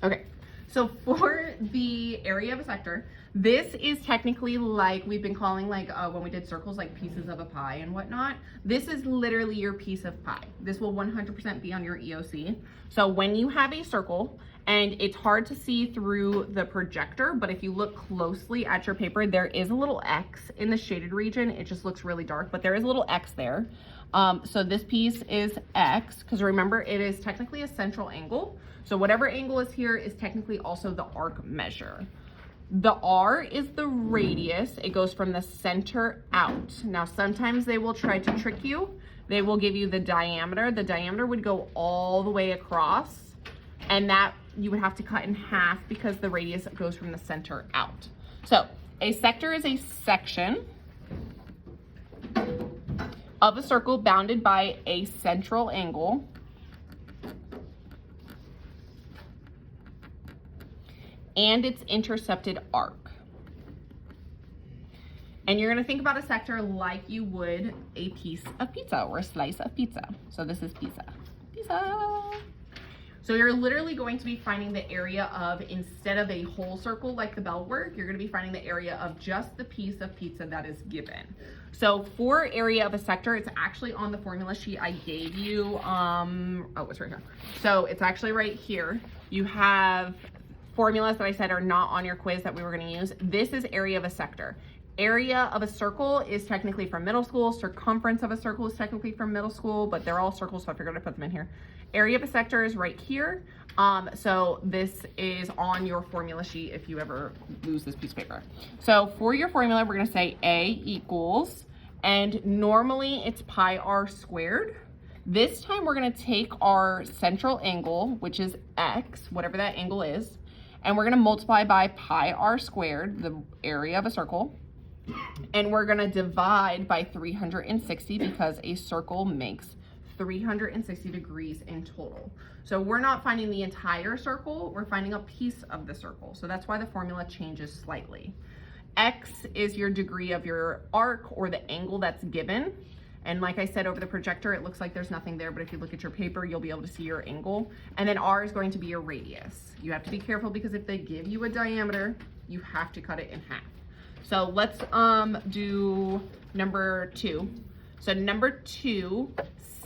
Okay, so for the area of a sector, this is technically like we've been calling like when we did circles, like pieces of a pie and whatnot. This is literally your piece of pie. This will 100% be on your EOC. So when you have a circle, and it's hard to see through the projector, but if you look closely at your paper, there is a little X in the shaded region. It just looks really dark, but there is a little X there. So this piece is X, because remember, it is technically a central angle. So whatever angle is here is technically also the arc measure. The R is the radius. It goes from the center out. Now, sometimes they will try to trick you. They will give you the diameter. The diameter would go all the way across, and that you would have to cut in half because the radius goes from the center out. So a sector is a section of a circle bounded by a central angle and its intercepted arc. And you're gonna think about a sector like you would a piece of pizza or a slice of pizza. So this is pizza. Pizza. So you're literally going to be finding the area of, instead of a whole circle like the bell work, you're gonna be finding the area of just the piece of pizza that is given. So for area of a sector, it's actually on the formula sheet I gave you. Oh, it's right here. So it's actually right here. You have formulas that I said are not on your quiz that we were gonna use. This is area of a sector. Area of a circle is technically from middle school. Circumference of a circle is technically from middle school, but they're all circles, so I figured I'd put them in here. Area of a sector is right here. So this is on your formula sheet if you ever lose this piece of paper. So for your formula, we're gonna say A equals, and normally it's pi r squared. This time we're gonna take our central angle, which is X, whatever that angle is, and we're gonna multiply by pi r squared, the area of a circle. And we're gonna divide by 360 because a circle makes 360 degrees in total. So we're not finding the entire circle, we're finding a piece of the circle. So that's why the formula changes slightly. X is your degree of your arc or the angle that's given. And like I said, over the projector, it looks like there's nothing there, but if you look at your paper, you'll be able to see your angle. And then R is going to be your radius. You have to be careful because if they give you a diameter, you have to cut it in half. So let's do number 2. So number 2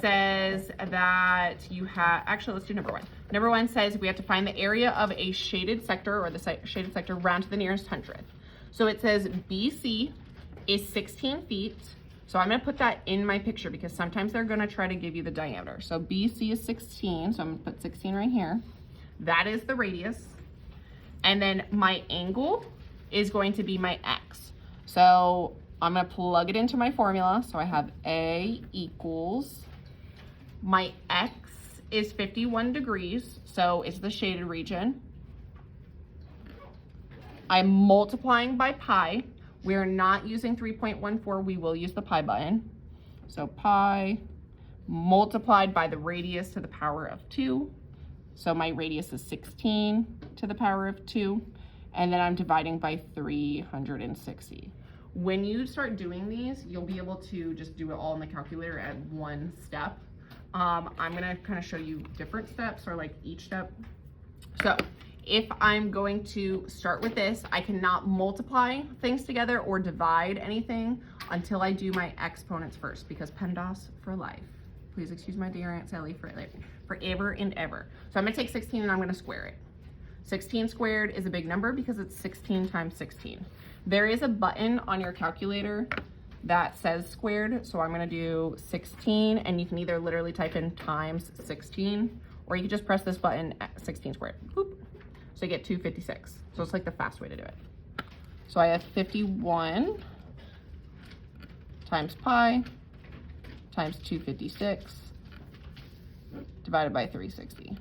says that you have, actually let's do number 1. Number 1 says we have to find the area of a shaded sector, or the shaded sector, round to the nearest hundredth. So it says BC is 16 feet. So I'm gonna put that in my picture because sometimes they're gonna try to give you the diameter. So BC is 16, so I'm gonna put 16 right here. That is the radius. And then my angle is going to be my X. So I'm gonna plug it into my formula. So I have A equals, my X is 51 degrees, so it's the shaded region. I'm multiplying by pi. We're not using 3.14, we will use the pi button. So pi multiplied by the radius to the power of 2. So my radius is 16 to the power of 2. And then I'm dividing by 360. When you start doing these, you'll be able to just do it all in the calculator at one step. I'm gonna kind of show you different steps, or like each step. So if I'm going to start with this, I cannot multiply things together or divide anything until I do my exponents first, because PEMDAS for life. Please excuse my dear Aunt Sally forever and ever. So I'm gonna take 16 and I'm gonna square it. 16 squared is a big number because it's 16 times 16. There is a button on your calculator that says squared, so I'm gonna do 16, and you can either literally type in times 16, or you can just press this button at 16 squared. Boop. So you get 256. So it's like the fast way to do it. So I have 51 times pi times 256 divided by 360.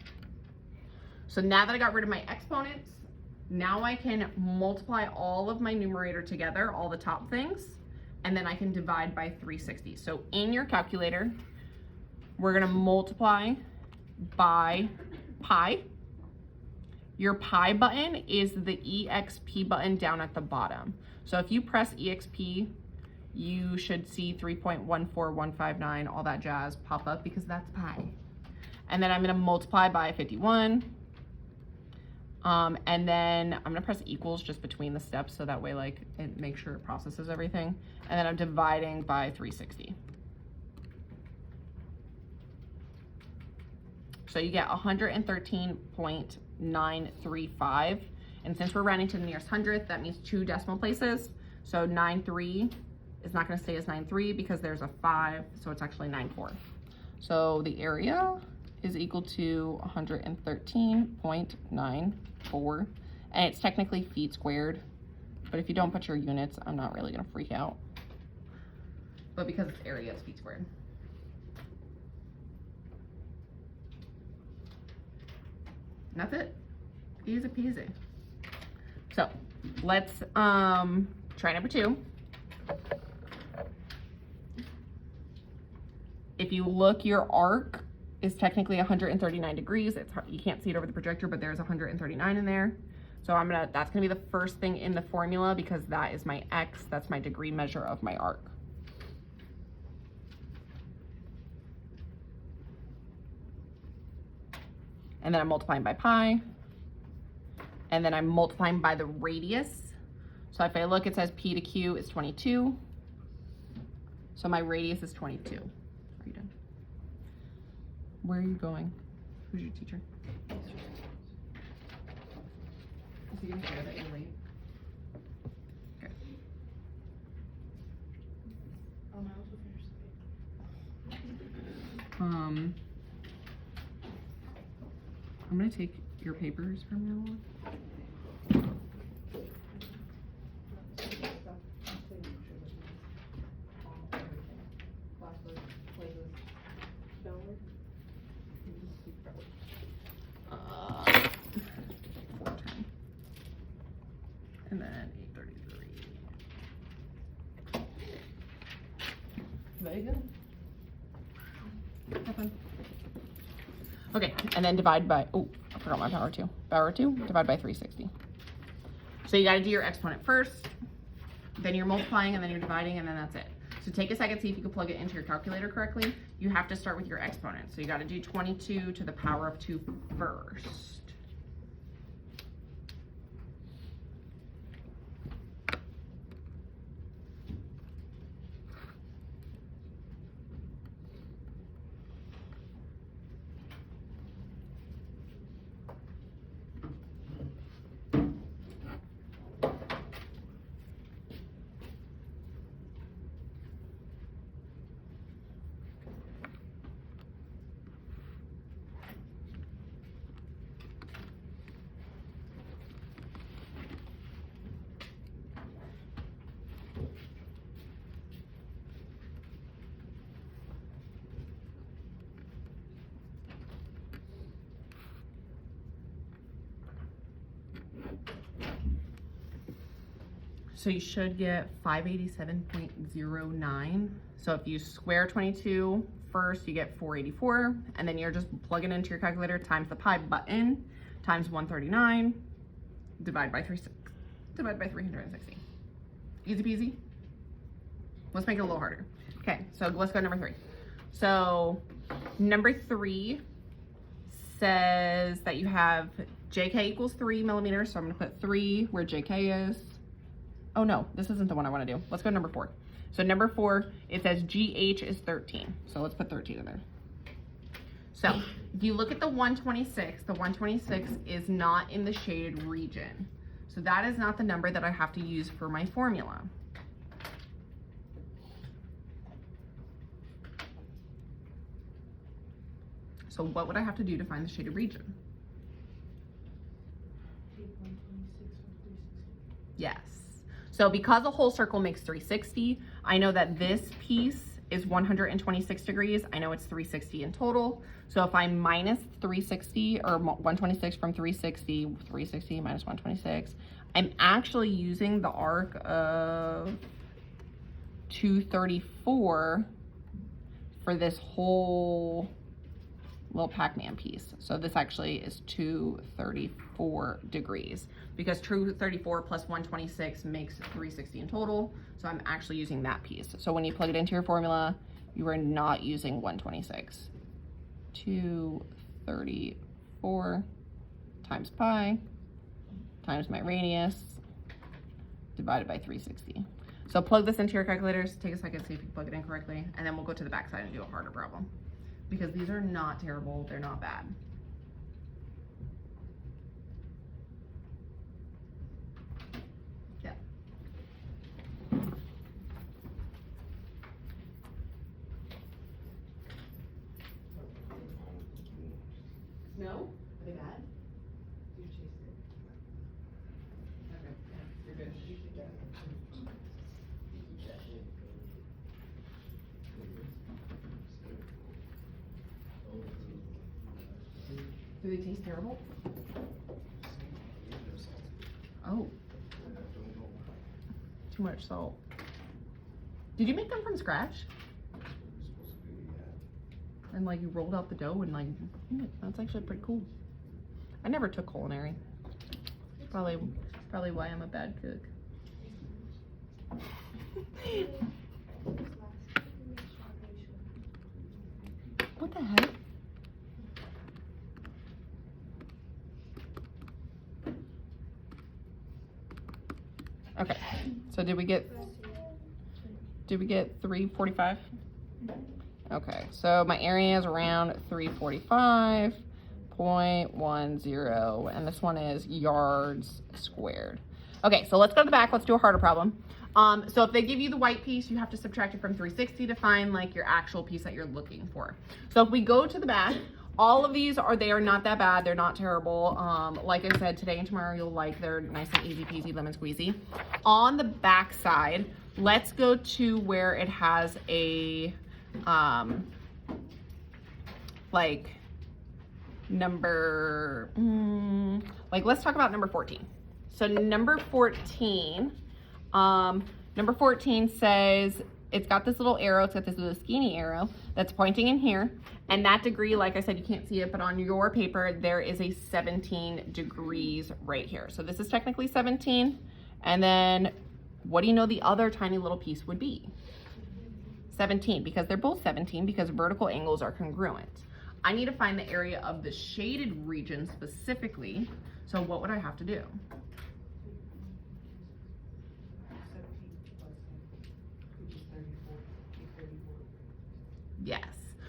So now that I got rid of my exponents, now I can multiply all of my numerator together, all the top things, and then I can divide by 360. So in your calculator, we're gonna multiply by pi. Your pi button is the EXP button down at the bottom. So if you press EXP, you should see 3.14159, all that jazz pop up because that's pi. And then I'm gonna multiply by 51, And then I'm gonna press equals just between the steps so that way like it makes sure it processes everything. And then I'm dividing by 360. So you get 113.935. And since we're rounding to the nearest hundredth, that means 2 decimal places. So 9.3 is not gonna stay as 9.3 because there's a 5, so it's actually 9.4. So the area is equal to 113.94, and it's technically feet squared, but if you don't put your units, I'm not really gonna freak out. But because it's area, it's feet squared. And that's it. Easy peasy. So let's try number 2. If you look, your arc is technically 139 degrees. It's hard, you can't see it over the projector, but there's 139 in there. So that's gonna be the first thing in the formula because that is my X, that's my degree measure of my arc. And then I'm multiplying by pi. And then I'm multiplying by the radius. So if I look, it says P to Q is 22. So my radius is 22. Are you done? Where are you going? Who's your teacher? Is he gonna care that you're late? Okay. Oh, my also finished I'm gonna take your papers from now on. And then 8:33. Very good. Have fun. Okay, and then divide by, oh, I forgot my power 2. Power 2, divide by 360. So you gotta do your exponent first, then you're multiplying, and then you're dividing, and then that's it. So take a second, see if you can plug it into your calculator correctly. You have to start with your exponent. So you gotta do 22 to the power of 2 first. So you should get 587.09. So if you square 22 first, you get 484, and then you're just plugging into your calculator times the pi button times 139, divide by 360. Easy peasy. Let's make it a little harder. Okay, so let's go to number 3. So number 3 says that you have JK equals 3 millimeters. So I'm gonna put 3 where JK is. Oh no, this isn't the one I wanna do. Let's go to number 4. So number 4, it says GH is 13. So let's put 13 in there. So if you look at the 126 is not in the shaded region. So that is not the number that I have to use for my formula. So what would I have to do to find the shaded region? Yes. So because a whole circle makes 360, I know that this piece is 126 degrees. I know it's 360 in total. So if I minus 360 or 126 from 360, 360 minus 126, I'm actually using the arc of 234 for this whole little Pac-Man piece. So this actually is 234 degrees because 234 plus 126 makes 360 in total. So I'm actually using that piece. So when you plug it into your formula, you are not using 126. 234 times pi times my radius divided by 360. So plug this into your calculators. Take a second, see if you can plug it in correctly, and then we'll go to the back side and do a harder problem. Because these are not terrible, they're not bad. Yeah. No? Are they bad? You chased it. Okay, yeah, you're good. Do they taste terrible? Oh. Too much salt. Did you make them from scratch? And like you rolled out the dough and like, that's actually pretty cool. I never took culinary. Probably why I'm a bad cook. What the heck? Okay, so did we get 345? Okay, so my area is around 345.10, and this one is yards squared. Okay, so let's go to the back. Let's do a harder problem. So if they give you the white piece, you have to subtract it from 360 to find like your actual piece that you're looking for. So if we go to the back, all of these they are not that bad. They're not terrible. Like I said, today and tomorrow you'll like, they're nice and easy peasy lemon squeezy. On the back side, let's go to where it has a like number, let's talk about number 14. So number 14 says, it's got this little arrow, it's got this little skinny arrow that's pointing in here. And that degree, like I said, you can't see it, but on your paper, there is a 17 degrees right here. So this is technically 17. And then what do you know the other tiny little piece would be? 17, because they're both 17 because vertical angles are congruent. I need to find the area of the shaded region specifically. So what would I have to do? 34. Yes.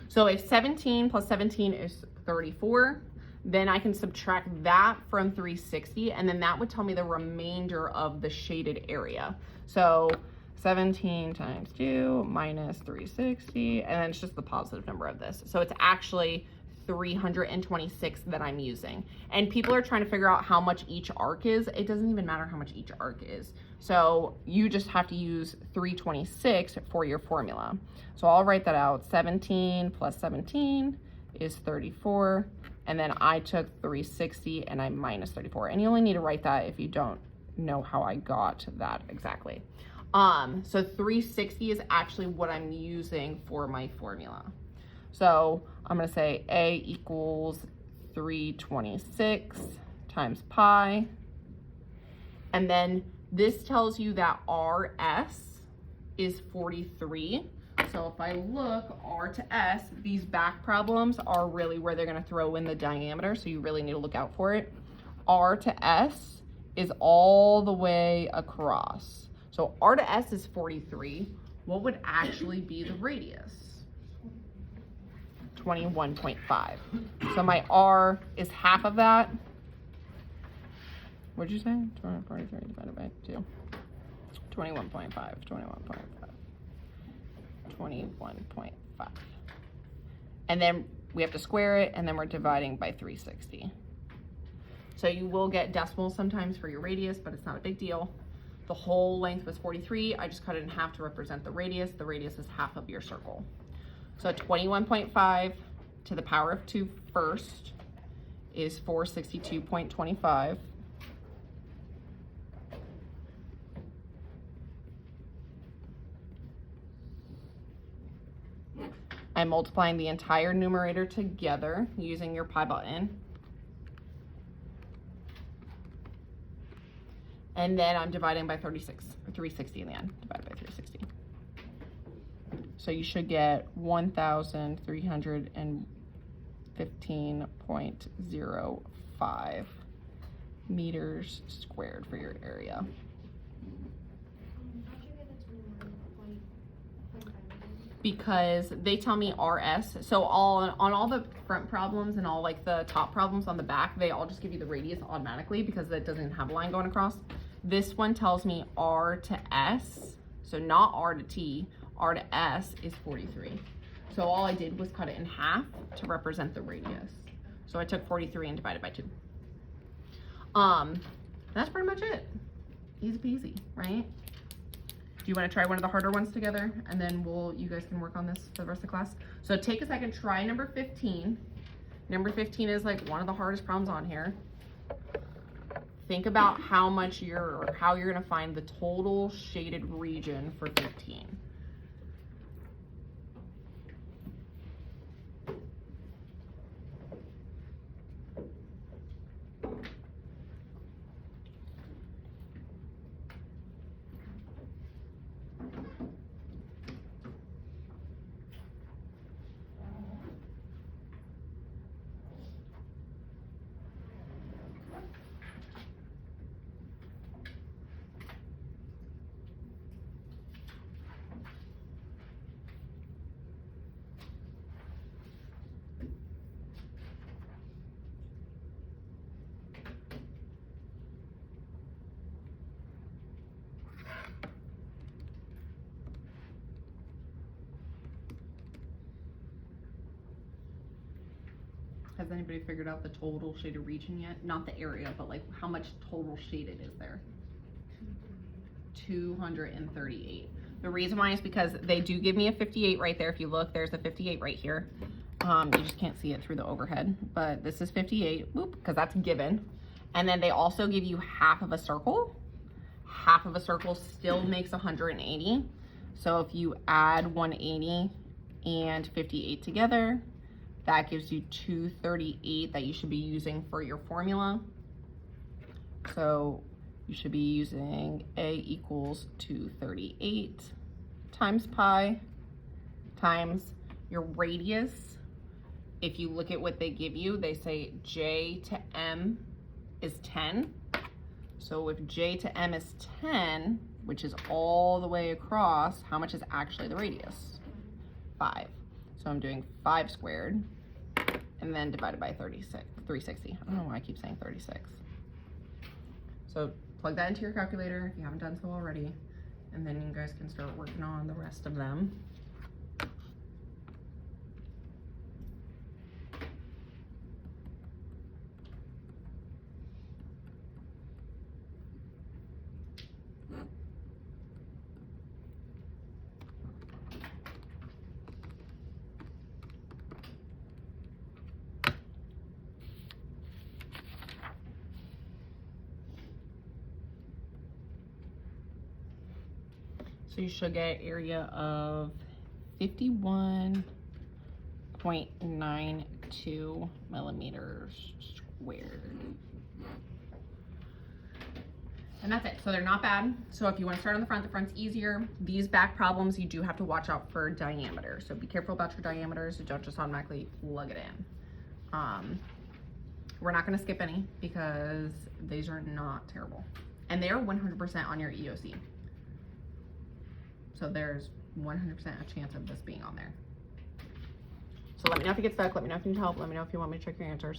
So if 17 plus 17 is 34, then I can subtract that from 360, and then that would tell me the remainder of the shaded area. So 17 times 2 minus 360, and then it's just the positive number of this. So it's actually 326 that I'm using. And people are trying to figure out how much each arc is. It doesn't even matter how much each arc is. So you just have to use 326 for your formula. So I'll write that out. 17 plus 17 is 34. And then I took 360 and I minus 34. And you only need to write that if you don't know how I got that exactly. So 360 is actually what I'm using for my formula. So I'm going to say A equals 326 times pi. And then this tells you that RS is 43. So if I look R to S, these back problems are really where they're going to throw in the diameter. So you really need to look out for it. R to S is all the way across. So R to S is 43. What would actually be the radius? 21.5. So my R is half of that. What'd you say? 243 divided by 2. 21.5. 21.5. And then we have to square it, and then we're dividing by 360. So you will get decimals sometimes for your radius, but it's not a big deal. The whole length was 43. I just cut it in half to represent the radius. The radius is half of your circle. So 21.5 to the power of 2 first is 462.25. I'm multiplying the entire numerator together using your pi button. And then I'm dividing by 360 in the end, divided by 360. So you should get 1,315.05 meters squared for your area. How'd you get the 21.5? Because they tell me RS. So on all the front problems and all like the top problems on the back, they all just give you the radius automatically because it doesn't have a line going across. This one tells me R to S, so not R to T, R to S is 43. So all I did was cut it in half to represent the radius. So I took 43 and divided by 2. That's pretty much it. Easy peasy, right? Do you want to try one of the harder ones together? And then you guys can work on this for the rest of the class. So take a second, try number 15. Number 15 is like one of the hardest problems on here. Think about how you're gonna find the total shaded region for 15. Has anybody figured out the total shaded region yet? Not the area, but like how much total shaded is there? 238. The reason why is because they do give me a 58 right there. If you look, there's a 58 right here. You just can't see it through the overhead, but this is 58, whoop, because that's given. And then they also give you half of a circle. Half of a circle still makes 180. So if you add 180 and 58 together, that gives you 238 that you should be using for your formula. So you should be using A equals 238 times pi times your radius. If you look at what they give you, they say J to M is 10. So if J to M is 10, which is all the way across, how much is actually the radius? 5. So I'm doing 5 squared and then divided by 360. I don't know why I keep saying 36. So plug that into your calculator if you haven't done so already, and then you guys can start working on the rest of them. So you should get area of 51.92 millimeters squared. And that's it. So they're not bad. So if you want to start on the front's easier. These back problems, you do have to watch out for diameter. So be careful about your diameters. You don't just automatically plug it in. We're not going to skip any because these are not terrible. And they are 100% on your EOC. So there's 100% a chance of this being on there. So let me know if you get stuck. Let me know if you need help. Let me know if you want me to check your answers.